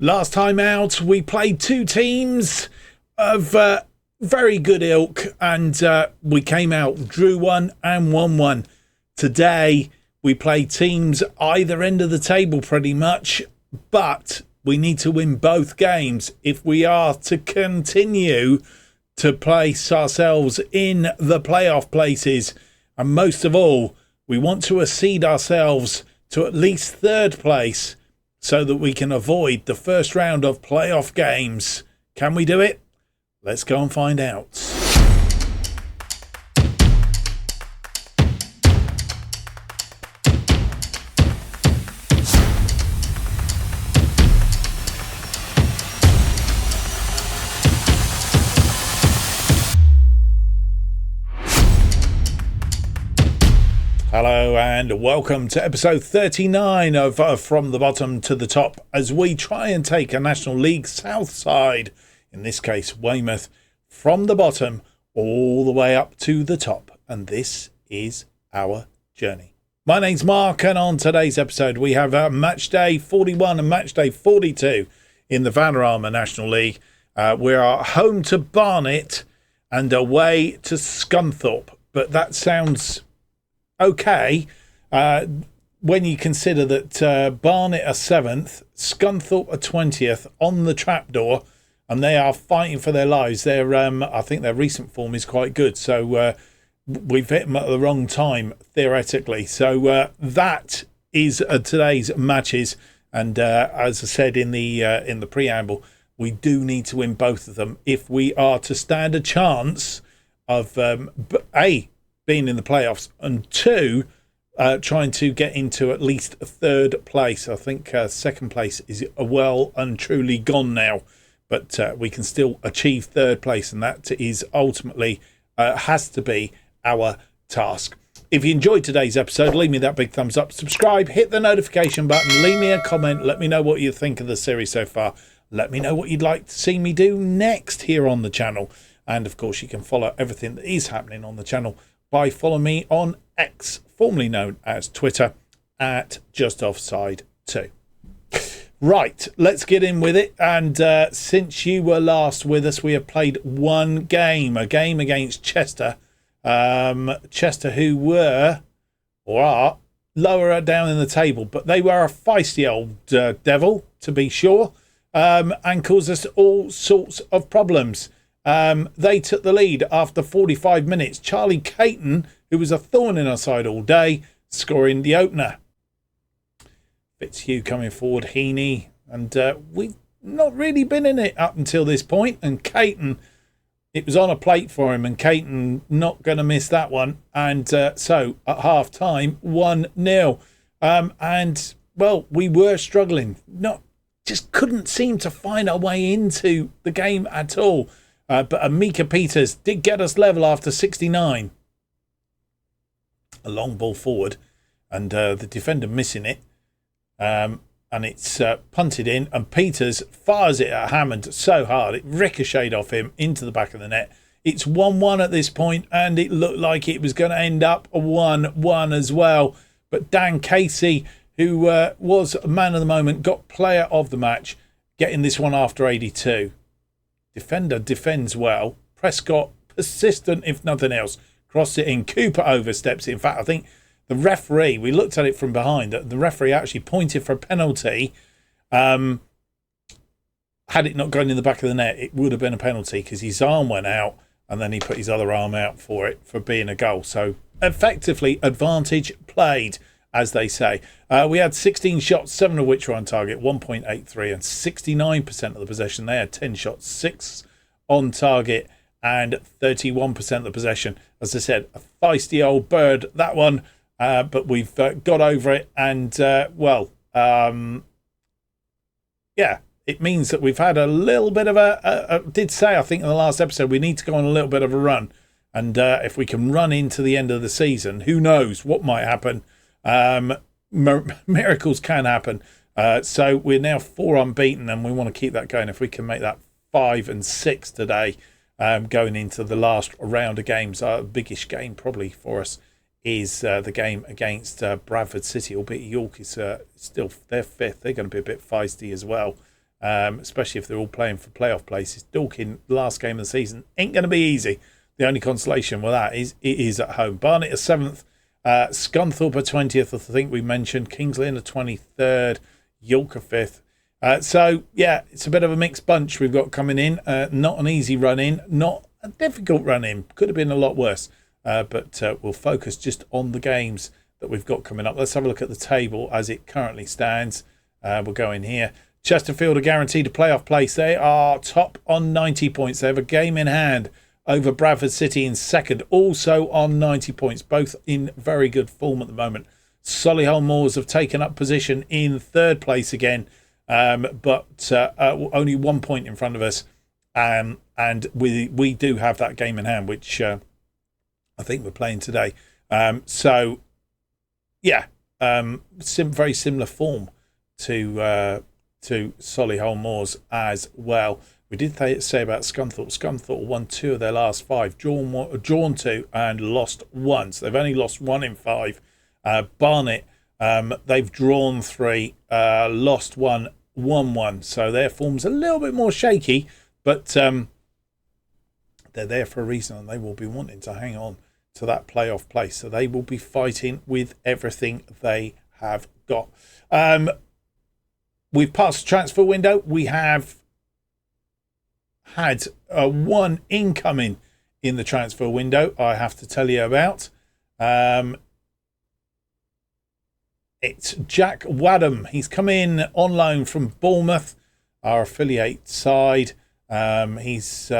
Last time out, we played two teams of very good ilk, and we came out, drew one and won one. Today, we play teams either end of the table pretty much, but we need to win both games if we are to continue to place ourselves in the playoff places. And most of all, we want to accede ourselves to at least third place, so that we can avoid the first round of playoff games. Can we do it? Let's go and find out. Hello and welcome to episode 39 of From the Bottom to the Top, as we try and take a National League South side, in this case Weymouth, from the bottom all the way up to the top. And this is our journey. My name's Mark, and on today's episode we have match day 41 and match day 42 in the Vanarama National League. We are home to Barnet and away to Scunthorpe, but that sounds okay, when you consider that Barnet are 7th, Scunthorpe are 20th on the trapdoor, and they are fighting for their lives. I think their recent form is quite good, so we've hit them at the wrong time, theoretically. So that is today's matches, and as I said in the preamble, we do need to win both of them if we are to stand a chance of being in the playoffs, and two, trying to get into at least third place. I think second place is well and truly gone now, but we can still achieve third place, and that is ultimately has to be our task. If you enjoyed today's episode, leave me that big thumbs up, subscribe, hit the notification button, leave me a comment, let me know what you think of the series so far, let me know what you'd like to see me do next here on the channel, and of course you can follow everything that is happening on the channel by following me on X, formerly known as Twitter, at JustOffsideFM. Right, let's get in with it. And since you were last with us, we have played one game, a game against Chester. Chester, who were, or are, lower down in the table, but they were a feisty old devil, to be sure, and caused us all sorts of problems. They took the lead after 45 minutes. Charlie Caton, who was a thorn in our side all day, scoring the opener. Fitzhugh coming forward, Heaney, and we've not really been in it up until this point. And Caton, it was on a plate for him, and Caton not going to miss that one. And so at half time, 1-0. And well, we were struggling, just couldn't seem to find our way into the game at all. But Amika Peters did get us level after 69. A long ball forward, and the defender missing it. And it's punted in, and Peters fires it at Hammond so hard it ricocheted off him into the back of the net. It's 1-1 at this point, and it looked like it was going to end up 1-1 as well. But Dan Casey, who was man of the moment, got player of the match, getting this one after 82. Defender defends well. Prescott, persistent if nothing else. Crossed it in. Cooper oversteps it. In fact, I think the referee, we looked at it from behind, the referee actually pointed for a penalty. Had it not gone in the back of the net, it would have been a penalty because his arm went out and then he put his other arm out for it, for being a goal. So effectively, advantage played, as they say. We had 16 shots, 7 of which were on target, 1.83, and 69% of the possession. They had 10 shots, 6 on target, and 31% of the possession. As I said, a feisty old bird, that one, but we've got over it. And, it means that we've had a little bit of I did say, I think in the last episode, we need to go on a little bit of a run. And if we can run into the end of the season, who knows what might happen. Miracles can happen. So we're now 4 unbeaten, and we want to keep that going. If we can make that 5 and 6 today, going into the last round of games, our biggest game probably for us is the game against Bradford City, albeit York is still, they're 5th. They're going to be a bit feisty as well. especially if they're all playing for playoff places. Dorking, last game of the season, ain't going to be easy. The only consolation with that is it is at home. Barnet are 7th, Scunthorpe are 20th, I think we mentioned. King's Lynn are 23rd, York are 5th. So, yeah, it's a bit of a mixed bunch we've got coming in. Not an easy run-in, not a difficult run-in. Could have been a lot worse. But we'll focus just on the games that we've got coming up. Let's have a look at the table as it currently stands. We'll go in here. Chesterfield are guaranteed a playoff place. They are top on 90 points. They have a game in hand over Bradford City in second, also on 90 points, both in very good form at the moment. Solihull Moors have taken up position in third place again, but only 1 point in front of us. And we do have that game in hand, which I think we're playing today. Very similar form to Solihull Moors as well. We did say about Scunthorpe. Scunthorpe won 2 of their last 5, drawn 2 and lost 1. So they've only lost 1 in 5. Barnet, they've drawn 3, lost 1, won 1. So their form's a little bit more shaky, but they're there for a reason, and they will be wanting to hang on to that playoff place. So they will be fighting with everything they have got. We've passed the transfer window. We have had 1 incoming in the transfer window I have to tell you about. It's Jack Wadham. He's come in on loan from Bournemouth, our affiliate side. He's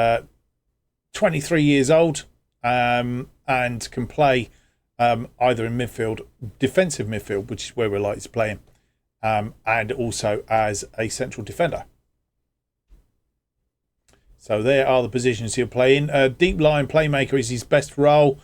23 years old and can play either in midfield, defensive midfield, which is where we're likely to play him, and also as a central defender. So there are the positions he'll play in. Deep line playmaker is his best role,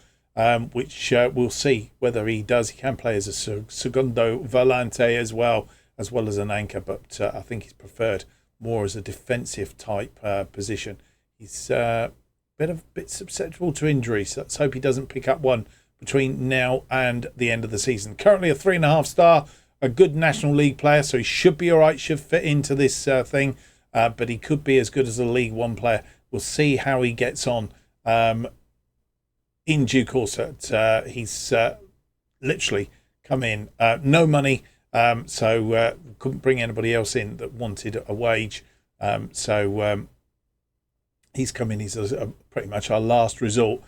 which we'll see whether he does. He can play as a segundo volante as well as an anchor, but I think he's preferred more as a defensive type position. He's a bit susceptible to injuries, so let's hope he doesn't pick up one between now and the end of the season. Currently a 3.5 star, a good National League player, so he should be all right, should fit into this thing. But he could be as good as a League One player. We'll see how he gets on in due course. He's literally come in, no money, so couldn't bring anybody else in that wanted a wage. So he's come in. He's pretty much our last resort.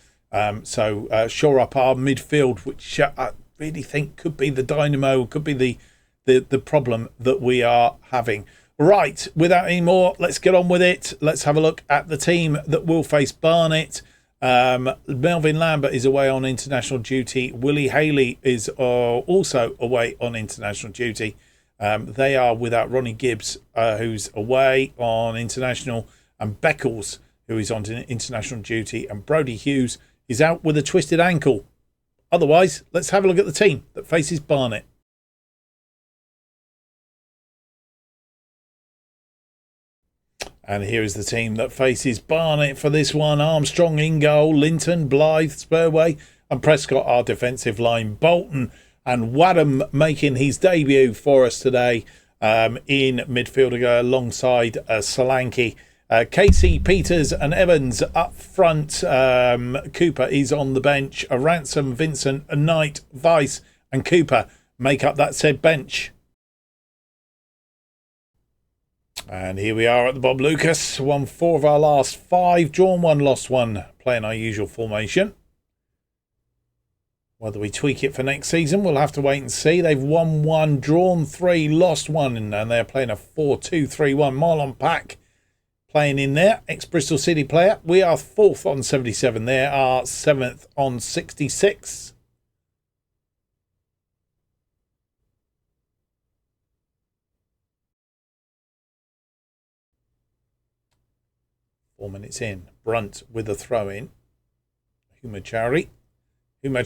So shore up our midfield, which I really think could be the dynamo, could be the problem that we are having. Right, without any more, let's get on with it. Let's have a look at the team that will face Barnet. Melvin Lambert is away on international duty. Willie Haley is also away on international duty. They are without Ronnie Gibbs, who's away on international, and Beckles, who is on international duty, and Brody Hughes is out with a twisted ankle. Otherwise, let's have a look at the team that faces Barnet. And here is the team that faces Barnet for this one. Armstrong in goal, Linton, Blythe, Spurway and Prescott are defensive line. Bolton and Wadham making his debut for us today in midfield alongside Solanke. Casey, Peters and Evans up front. Cooper is on the bench. Ransom, Vincent, Knight, Weiss and Cooper make up that said bench. And here we are at the Bob Lucas. Won 4 of our last 5. Drawn 1, lost 1. Playing our usual formation. Whether we tweak it for next season, we'll have to wait and see. They've won 1, drawn 3, lost 1. And they're playing a 4-2-3-1. Marlon Pack playing in there. Ex-Bristol City player. We are 4th on 77. They are 7th on 66. Four minutes in. Brunt with a throw in. Humachari. And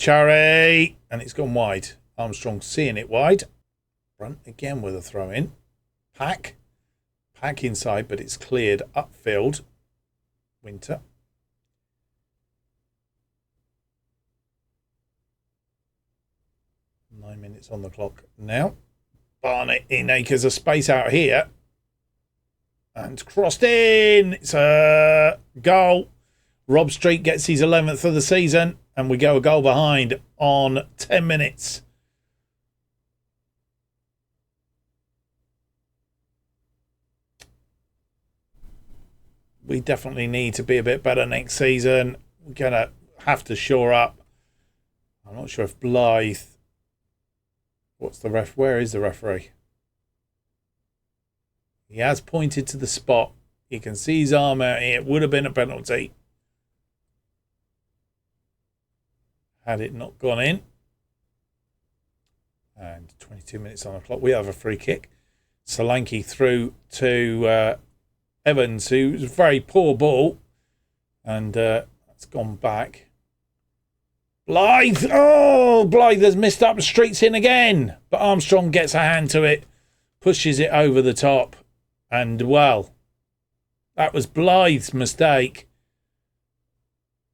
it's gone wide. Armstrong seeing it wide. Brunt again with a throw in. Pack inside, but it's cleared upfield. Winter. Nine minutes on the clock now. Barnet in acres of space out here. And crossed in. It's a goal. Rob Street gets his 11th of the season. And we go a goal behind on 10 minutes. We definitely need to be a bit better next season. We're going to have to shore up. I'm not sure if Blythe... What's the ref? Where is the referee? He has pointed to the spot. You can see his arm out here. It would have been a penalty had it not gone in. And 22 minutes on the clock. We have a free kick. Solanke through to Evans, who's a very poor ball. And it's gone back. Blythe! Oh, Blythe has missed up. Street's in again. But Armstrong gets a hand to it. Pushes it over the top. And, well, that was Blythe's mistake.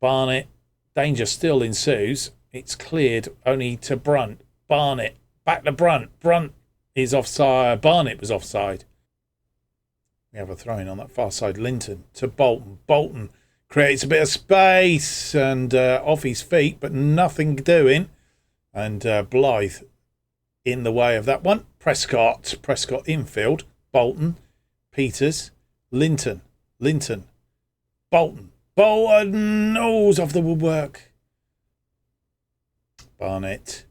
Barnet. Danger still ensues. It's cleared only to Brunt. Barnet. Back to Brunt. Brunt is offside. Barnet was offside. We have a throw-in on that far side. Linton to Bolton. Bolton creates a bit of space and off his feet, but nothing doing. And Blythe in the way of that one. Prescott infield. Bolton. Peters. Linton. Bolton. Nose off the woodwork. Barnet.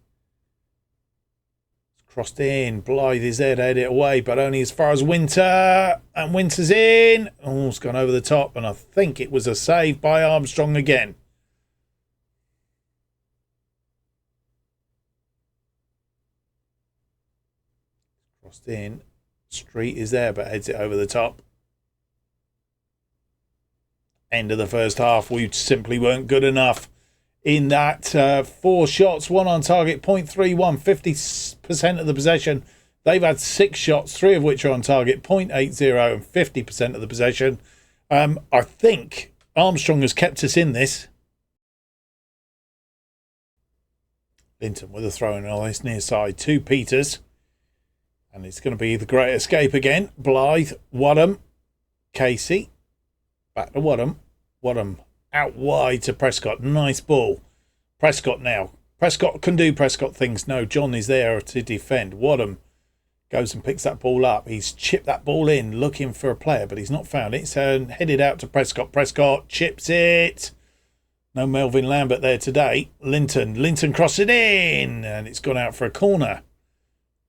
Crossed in. Blythe is there to head it away, but only as far as Winter. And Winter's in. Oh, it's gone over the top, and I think it was a save by Armstrong again. Crossed in. Street is there, but heads it over the top. End of the first half. We simply weren't good enough in that. 4 shots, 1 on target, 0.31, 50% of the possession. They've had 6 shots, 3 of which are on target, 0.80 and 50% of the possession. I think Armstrong has kept us in this. Linton with a throw in on this near side to Peters. And it's going to be the great escape again. Blythe, Wadham, Casey. Back to Wadham. Wadham out wide to Prescott. Nice ball. Prescott now. Prescott can do Prescott things. No, John is there to defend. Wadham goes and picks that ball up. He's chipped that ball in looking for a player, but he's not found it. So headed out to Prescott. Prescott chips it. No Melvin Lambert there today. Linton crosses it in. And it's gone out for a corner.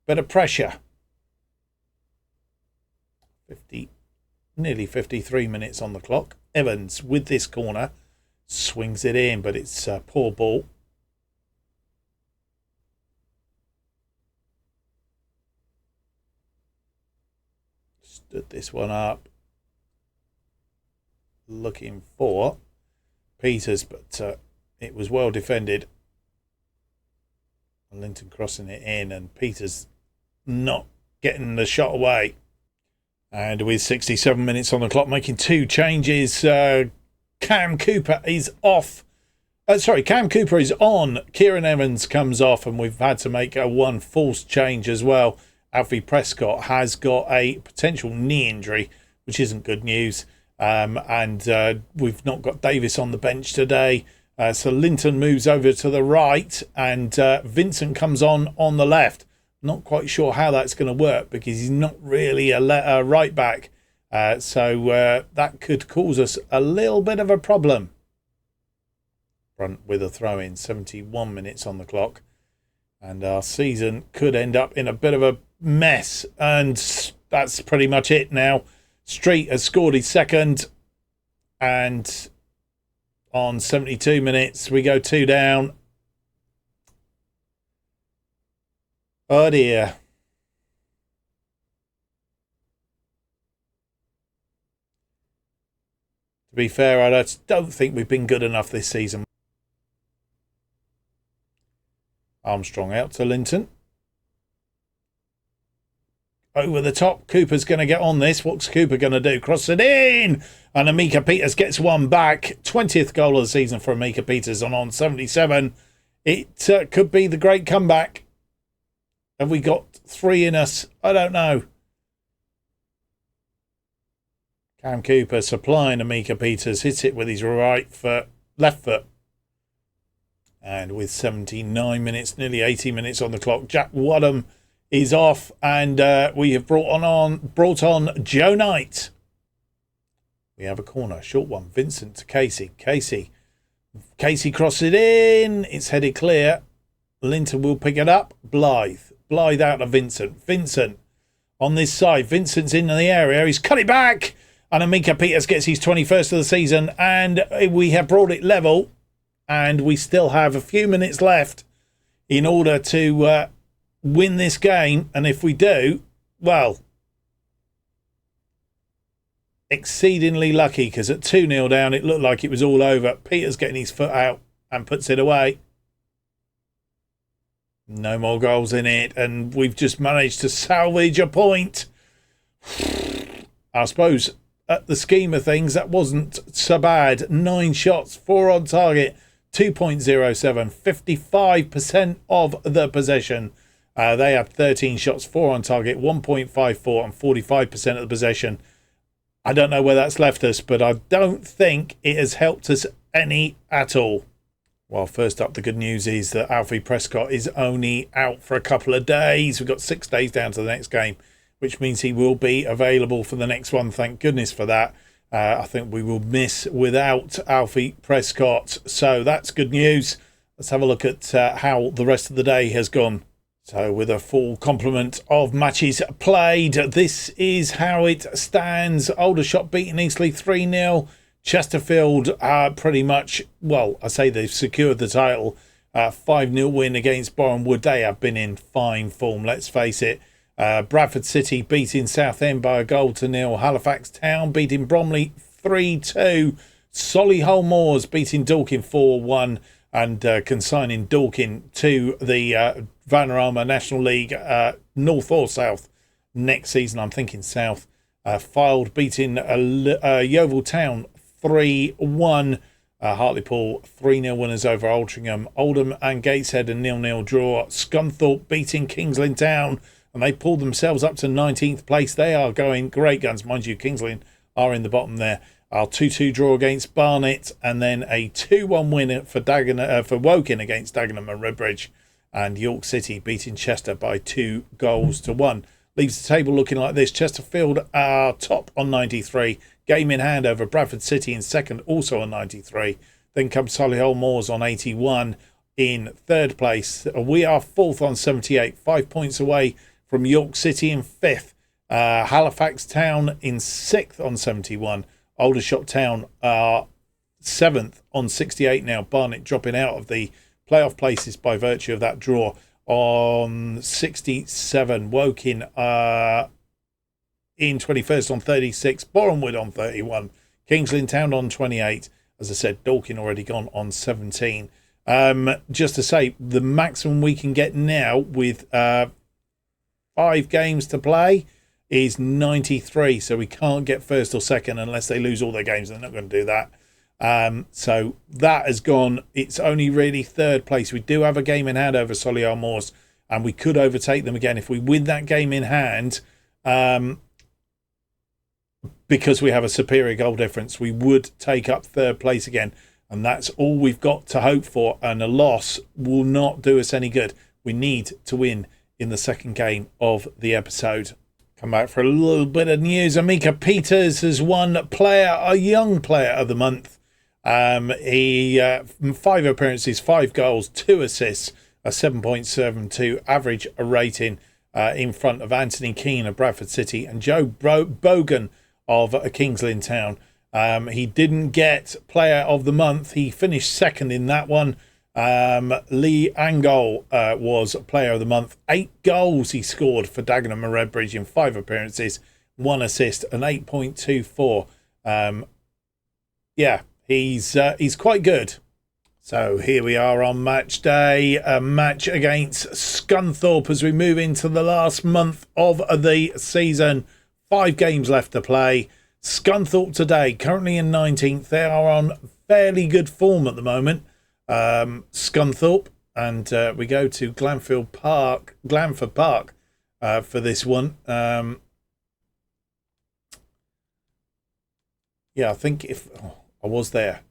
Better pressure. Nearly 53 minutes on the clock. Evans with this corner swings it in, but it's a poor ball. Stood this one up. Looking for Peters, but it was well defended. Linton crossing it in, and Peters not getting the shot away. And with 67 minutes on the clock, making 2 changes, Cam Cooper is off. Cam Cooper is on. Kieran Evans comes off, and we've had to make a 1 false change as well. Alfie Prescott has got a potential knee injury, which isn't good news. And we've not got Davis on the bench today. So Linton moves over to the right, and Vincent comes on the left. Not quite sure how that's going to work because he's not really a right back. So that could cause us a little bit of a problem. Brunt with a throw in, 71 minutes on the clock. And our season could end up in a bit of a mess. And that's pretty much it now. Street has scored his second. And on 72 minutes, we go 2 down. Oh dear. To be fair, I just don't think we've been good enough this season. Armstrong out to Linton. Over the top. Cooper's going to get on this. What's Cooper going to do? Cross it in. And Amika Peters gets one back. 20th goal of the season for Amika Peters on 77. It could be the great comeback. Have we got 3 in us? I don't know. Cam Cooper supplying Amika Peters, hits it with his left foot. And with 79 minutes, nearly 80 minutes on the clock, Jack Wadham is off, and we have brought on Joe Knight. We have a corner, short one, Vincent to Casey. Casey crosses it in. It's headed clear. Linton will pick it up. Blythe out of Vincent. Vincent on this side. Vincent's in the area. He's cut it back. And Amika Peters gets his 21st of the season. And we have brought it level. And we still have a few minutes left in order to win this game. And if we do, well, exceedingly lucky, because at 2-0 down, it looked like it was all over. Peters getting his foot out and puts it away. No more goals in it, and we've just managed to salvage a point. I suppose at the scheme of things, that wasn't so bad. 9 shots, 4 on target, 2.07, 55% of the possession. They had 13 shots, 4 on target, 1.54, and 45% of the possession. I don't know where that's left us, but I don't think it has helped us any at all. Well, first up, the good news is that Alfie Prescott is only out for a couple of days. We've got 6 days down to the next game, which means he will be available for the next one. Thank goodness for that. I think we will miss without Alfie Prescott. So that's good news. Let's have a look at how the rest of the day has gone. So with a full complement of matches played, this is how it stands. Aldershot beating Eastleigh 3-0. Chesterfield pretty much, well, I say they've secured the title. 5-0 win against Boreham Wood. They have been in fine form, let's face it. Bradford City beating Southend by 1-0. Halifax Town beating Bromley 3-2. Solihull Moors beating Dorking 4-1. And consigning Dorking to the Vanarama National League, North or South, next season. I'm thinking South. Fylde beating Yeovil Town 3-1. Hartlepool 3-0 winners over Altrincham. Oldham and Gateshead a 0-0 draw. Scunthorpe beating King's Lynn Town, and they pulled themselves up to 19th place. They are going great guns. Mind you, King's Lynn are in the bottom there. Our 2-2 draw against Barnet, and then a 2-1 win for Woking against Dagenham and Redbridge. And York City beating Chester by 2-1. Leaves the table looking like this. Chesterfield are top on 93. Game in hand over Bradford City in second, also on 93. Then comes Solihull Moors on 81 in third place. We are fourth on 78, 5 points away from York City in fifth. Halifax Town in sixth on 71. Aldershot Town are 7th on 68 now. Barnet dropping out of the playoff places by virtue of that draw on 67. Woking in 21st on 36. Boreham Wood on 31. King's Lynn Town on 28. As I said, Dorking already gone on 17. Just to say, the maximum we can get now with 5 games to play is 93, so we can't get first or second unless they lose all their games. They're not going to do that. So that has gone. It's only really third place. We do have a game in hand over Solihull Moors, and we could overtake them again if we win that game in hand. Because we have a superior goal difference, we would take up third place again, and that's all we've got to hope for, and a loss will not do us any good. We need to win in the second game of the episode. Come back for a little bit of news. Amika Peters has won a young player of the month. He 5 appearances, 5 goals, 2 assists, a 7.72 average rating in front of Anthony Keane of Bradford City and Joe Bogan of King's Lynn Town. He didn't get player of the month. He finished second in that one. Lee Angol was player of the month. 8 goals he scored for Dagenham and Redbridge in 5 appearances, 1 assist, an 8.24. Yeah, he's quite good. So here we are on match day, a match against Scunthorpe as we move into the last month of the season. 5 games left to play. Scunthorpe today, currently in 19th. They are on fairly good form at the moment. Scunthorpe, and we go to Glanford Park for this one. Yeah, I think if I was there.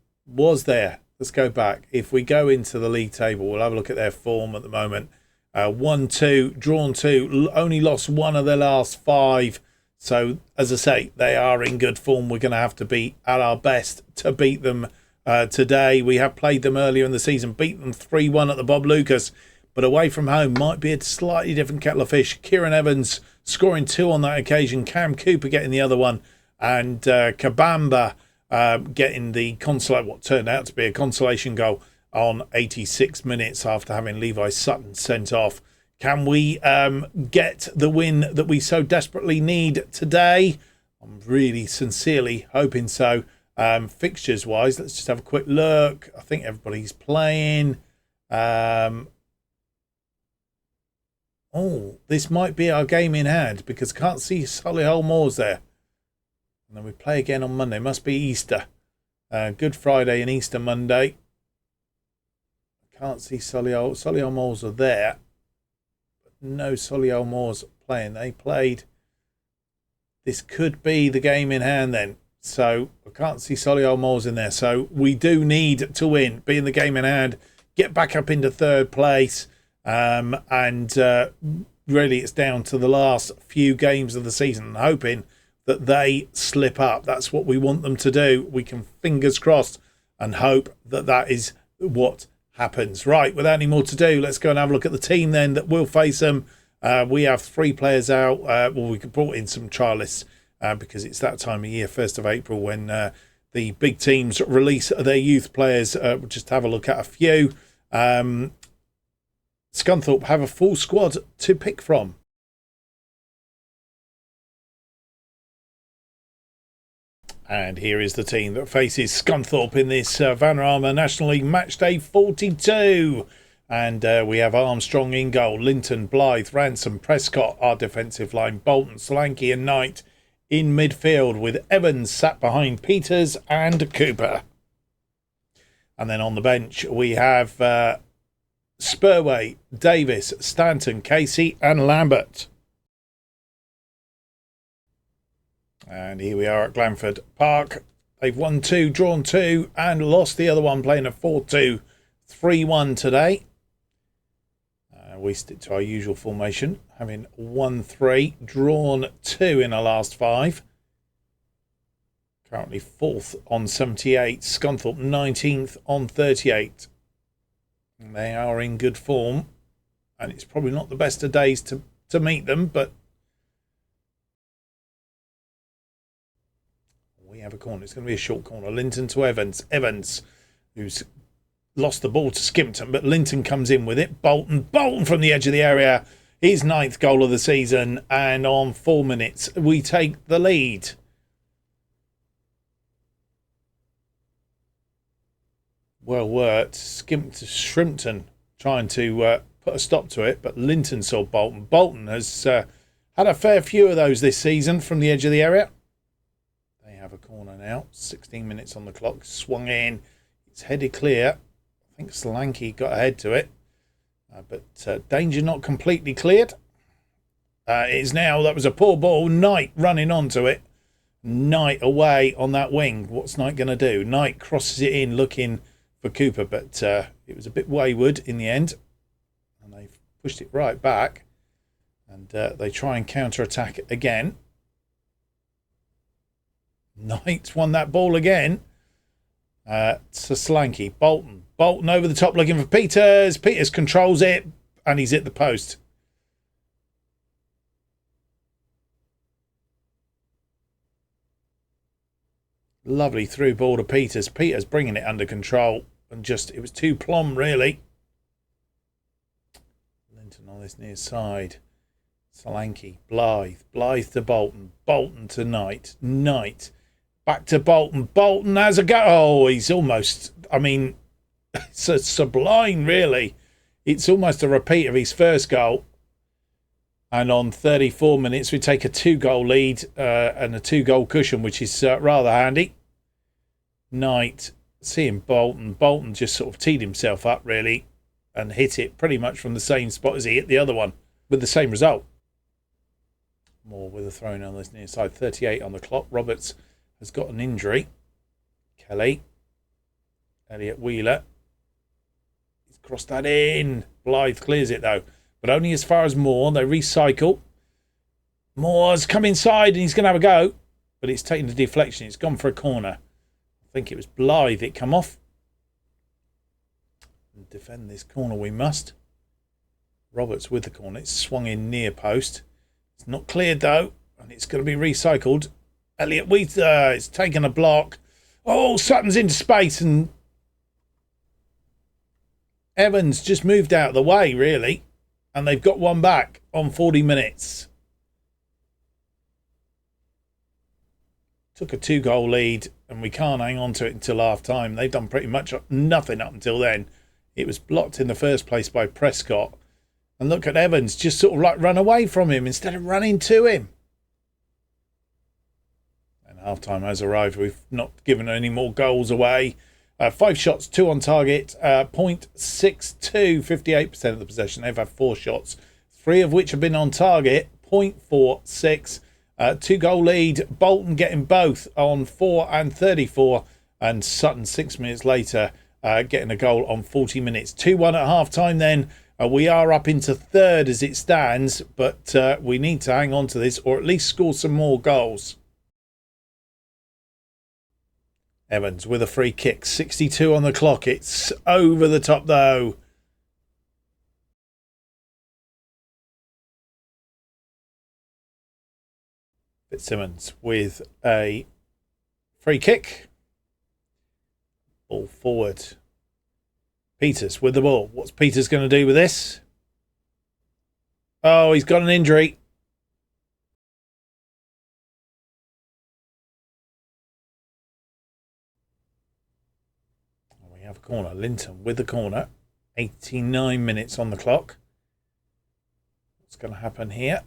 Let's go back. If we go into the league table, we'll have a look at their form at the moment. 1-2, drawn 2, only lost 1 of their last 5. So, as I say, they are in good form. We're going to have to be at our best to beat them today. We have played them earlier in the season, beat them 3-1 at the Bob Lucas. But away from home might be a slightly different kettle of fish. Kieran Evans scoring 2 on that occasion. Cam Cooper getting the other one. And Kabamba getting the what turned out to be a consolation goal on 86 minutes after having Levi Sutton sent off. Can we get the win that we so desperately need today? I'm really sincerely hoping so. Fixtures wise, let's just have a quick look. I think everybody's playing. This might be our game in hand because I can't see Solihull Moors there. And then we play again on Monday. Must be Easter. Good Friday and Easter Monday. I can't see Solihull. Solihull Moors are there. But no Solihull Moors playing. They played. This could be the game in hand then. So I can't see Solihull Moors in there. So we do need to win. Be in the game in hand. Get back up into 3rd place. Really it's down to the last few games of the season. Hoping that they slip up. That's what we want them to do. We can fingers crossed and hope that that is what happens. Right, without any more to do, let's go and have a look at the team then that will face them. We have 3 players out. We brought in some trialists because it's that time of year, 1st of April, when the big teams release their youth players. We'll just have a look at a few. Scunthorpe have a full squad to pick from. And here is the team that faces Scunthorpe in this Vanarama National League Matchday 42. And we have Armstrong in goal, Linton, Blythe, Ransom, Prescott, our defensive line, Bolton, Solanke and Knight in midfield with Evans sat behind Peters and Cooper. And then on the bench we have Spurway, Davis, Stanton, Casey and Lambert. And here we are at Glanford Park. They've won 2, drawn 2 and lost the other one, playing a 4-2, 3-1 today. We stick to our usual formation, having won 3, drawn 2 in our last 5. Currently 4th on 78, Scunthorpe 19th on 38. And they are in good form, and it's probably not the best of days to meet them, but we have a corner. It's going to be a short corner. Linton to Evans. Evans, who's lost the ball to Skimpton, but Linton comes in with it. Bolton from the edge of the area. His 9th goal of the season, and on 4 minutes, we take the lead. Well worked. Shrimpton trying to put a stop to it, but Linton saw Bolton. Bolton has had a fair few of those this season from the edge of the area. They have a corner now. 16 minutes on the clock. Swung in. It's headed clear. I think Solanke got ahead to it. But danger not completely cleared. It is now. That was a poor ball. Knight running onto it. Knight away on that wing. What's Knight going to do? Knight crosses it in looking for Cooper, but it was a bit wayward in the end. And they've pushed it right back. And they try and counter-attack again. Knight won that ball again. To Solanke. Bolton over the top looking for Peters. Peters controls it and he's hit the post. Lovely through ball to Peters. Peters bringing it under control and it was too plumb really. Linton on this near side. Solanke. Blythe to Bolton. Bolton to Knight. Knight. Back to Bolton. Bolton has a go. Oh, he's almost, it's a sublime, really. It's almost a repeat of his first goal. And on 34 minutes, we take a 2-goal lead and a 2-goal cushion, which is rather handy. Knight, seeing Bolton. Bolton just sort of teed himself up, really, and hit it pretty much from the same spot as he hit the other one, with the same result. Moore with a throw in on this near side. 38 on the clock. Roberts has got an injury. Kelly. Elliot Wheeler. He's crossed that in. Blythe clears it though. But only as far as Moore. They recycle. Moore's come inside and he's going to have a go. But it's taken the deflection. It's gone for a corner. I think it was Blythe it come off. And defend this corner we must. Roberts with the corner. It's swung in near post. It's not cleared though. And it's going to be recycled. Elliot Wheeler. It's taken a block. Oh, Sutton's into space and Evans just moved out of the way, really. And they've got one back on 40 minutes. Took a 2-goal lead and we can't hang on to it until half-time. They've done pretty much nothing up until then. It was blocked in the first place by Prescott. And look at Evans just sort of like run away from him instead of running to him. And half-time has arrived. We've not given any more goals away. 5 shots, 2 on target, 0.62, 58% of the possession. They've had 4 shots, 3 of which have been on target, 0.46. 2-goal lead, Bolton getting both on 4 and 34. And Sutton 6 minutes later getting a goal on 40 minutes. 2-1 at half-time then. We are up into third as it stands, but we need to hang on to this or at least score some more goals. Evans with a free kick, 62 on the clock. It's over the top though. Fitzsimmons with a free kick. Ball forward. Peters with the ball. What's Peters going to do with this? Oh, he's got an injury. Have a corner. Linton with the corner. 89 minutes on the clock. What's going to happen here?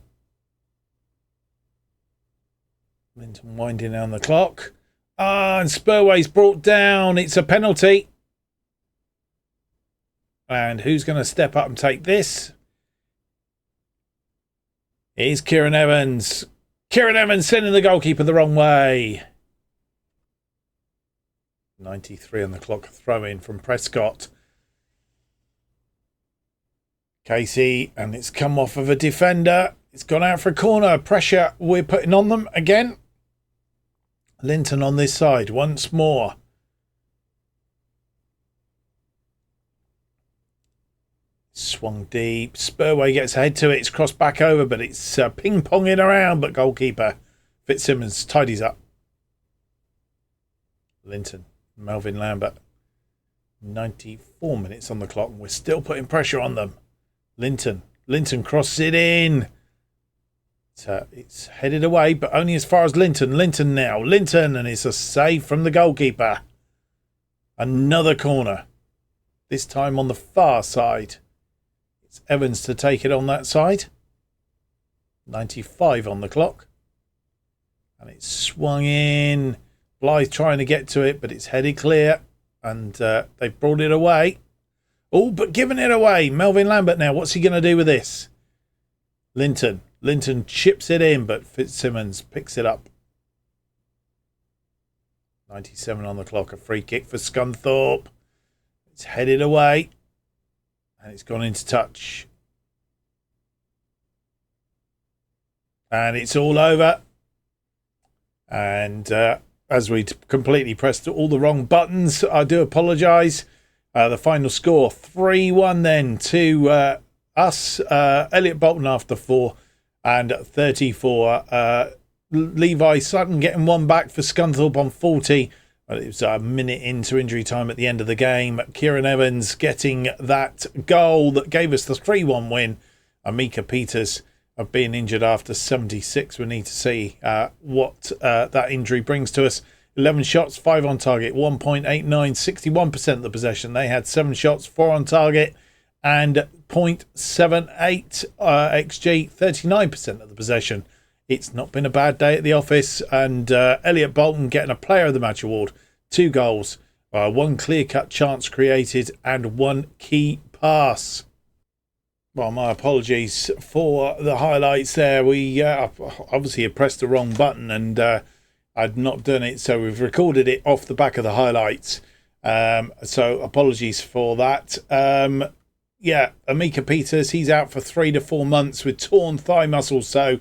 Linton winding down the clock. And Spurway's brought down. It's a penalty. And who's going to step up and take this? Here's Kieran Evans. Kieran Evans sending the goalkeeper the wrong way. 93 on the clock, throw in from Prescott. Casey, and it's come off of a defender. It's gone out for a corner. Pressure we're putting on them again. Linton on this side once more. Swung deep. Spurway gets ahead to it. It's crossed back over, but it's ping-ponging around. But goalkeeper Fitzsimmons tidies up. Linton. Melvin Lambert. 94 minutes on the clock and we're still putting pressure on them. Linton crosses it in. It's headed away, but only as far as Linton. Linton now. Linton, and it's a save from the goalkeeper. Another corner. This time on the far side. It's Evans to take it on that side. 95 on the clock. And it's swung in. Blythe trying to get to it, but it's headed clear. And they've brought it away. Oh, but giving it away. Melvin Lambert now. What's he going to do with this? Linton chips it in, but Fitzsimmons picks it up. 97 on the clock. A free kick for Scunthorpe. It's headed away. And it's gone into touch. And it's all over. And as we completely pressed all the wrong buttons, I do apologise. The final score, 3-1 then to us. Elliot Bolton after 4 and 34. Levi Sutton getting one back for Scunthorpe on 40. It was a minute into injury time at the end of the game. Kieran Evans getting that goal that gave us the 3-1 win. Amika Peters of being injured after 76. We need to see what that injury brings to us. 11 shots, 5 on target, 1.89, 61% of the possession. They had 7 shots, 4 on target, and 0.78 XG, 39% of the possession. It's not been a bad day at the office. And Elliot Bolton getting a Player of the Match award. 2 goals, 1 clear-cut chance created, and 1 key pass. Well, my apologies for the highlights there. We obviously had pressed the wrong button, and I'd not done it, so we've recorded it off the back of the highlights. So apologies for that. Yeah, Amika Peters, he's out for 3 to 4 months with torn thigh muscles, so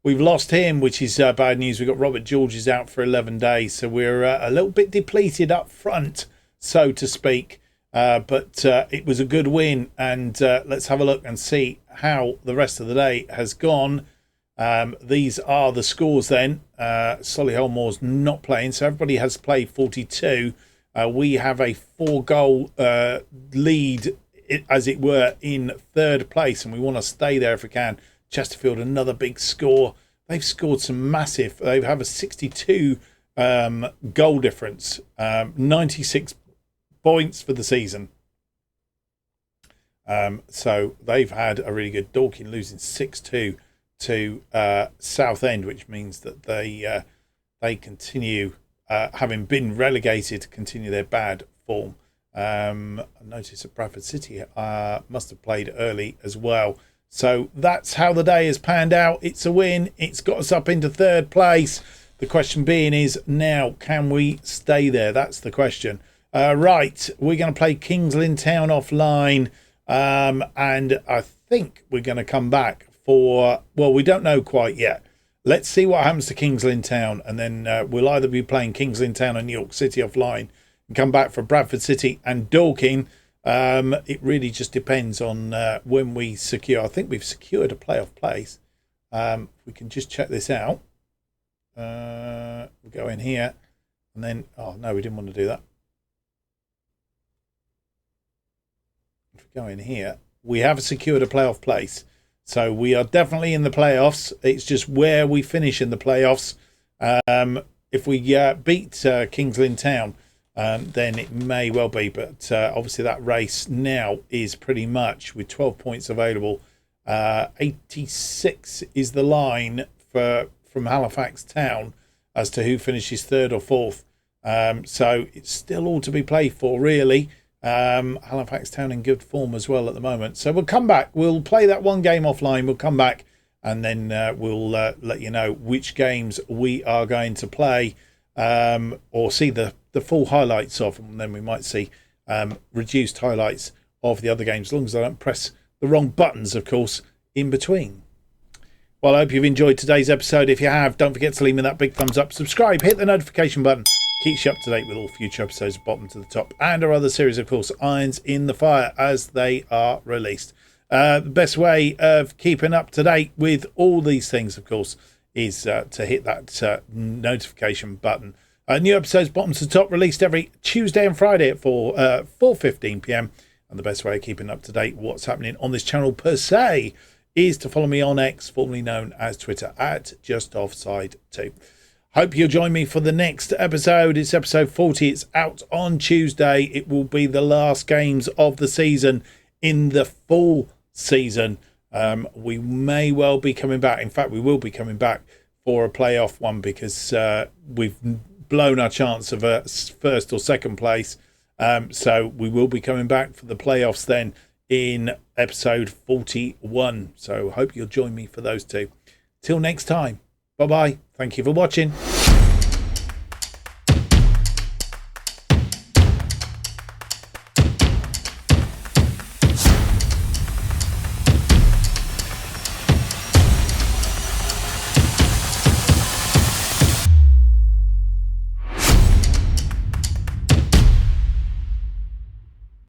we've lost him, which is bad news. We've got Robert Georges out for 11 days, so we're a little bit depleted up front, so to speak. But it was a good win, and let's have a look and see how the rest of the day has gone. These are the scores then. Solihull Moors not playing, so everybody has played 42. We have a 4-goal lead, as it were, in third place, and we want to stay there if we can. Chesterfield, another big score. They've scored some massive. They have a 62 goal difference, 96 points for the season. So they've had a really good. Dorking losing 6-2 to Southend, which means that they continue, having been relegated, to continue their bad form. I noticed that Bradford City must have played early as well. So that's how the day has panned out. It's a win. It's got us up into third place. The question being is now, can we stay there? That's the question. Right, we're going to play Kings Lynn Town offline. And I think we're going to come back for, well, we don't know quite yet. Let's see what happens to Kings Lynn Town, and then we'll either be playing Kings Lynn Town and New York City offline and come back for Bradford City and Dorking. It really just depends on when we secure. I think we've secured a playoff place. We can just check this out. We'll go in here and then, oh no, we didn't want to do that. If we go in here, we have secured a playoff place. So we are definitely in the playoffs. It's just where we finish in the playoffs. If we beat Kings Lynn Town, then it may well be. But obviously that race now is pretty much, with 12 points available, 86 is the line from Halifax Town as to who finishes third or fourth. So it's still all to be played for, really. Halifax Town in good form as well at the moment. So we'll come back. We'll play that one game offline. We'll come back and then we'll let you know which games we are going to play, or see the full highlights of, and then we might see reduced highlights of the other games, as long as I don't press the wrong buttons, of course, in between. Well, I hope you've enjoyed today's episode. If you have, don't forget to leave me that big thumbs up, subscribe, hit the notification button. Keeps you up to date with all future episodes, bottom to the top, and our other series, of course, Irons in the Fire, as they are released. The best way of keeping up to date with all these things, of course, is to hit that notification button. New episodes, bottom to the top, released every Tuesday and Friday at 4:15 p.m. And the best way of keeping up to date what's happening on this channel per se is to follow me on X, formerly known as Twitter, at JustOffsideFM. Hope you'll join me for the next episode. It's episode 40. It's out on Tuesday. It will be the last games of the season in the full season. We may well be coming back. In fact, we will be coming back for a playoff one, because we've blown our chance of a first or second place. So we will be coming back for the playoffs then in episode 41. So hope you'll join me for those two. Till next time. Bye-bye. Thank you for watching.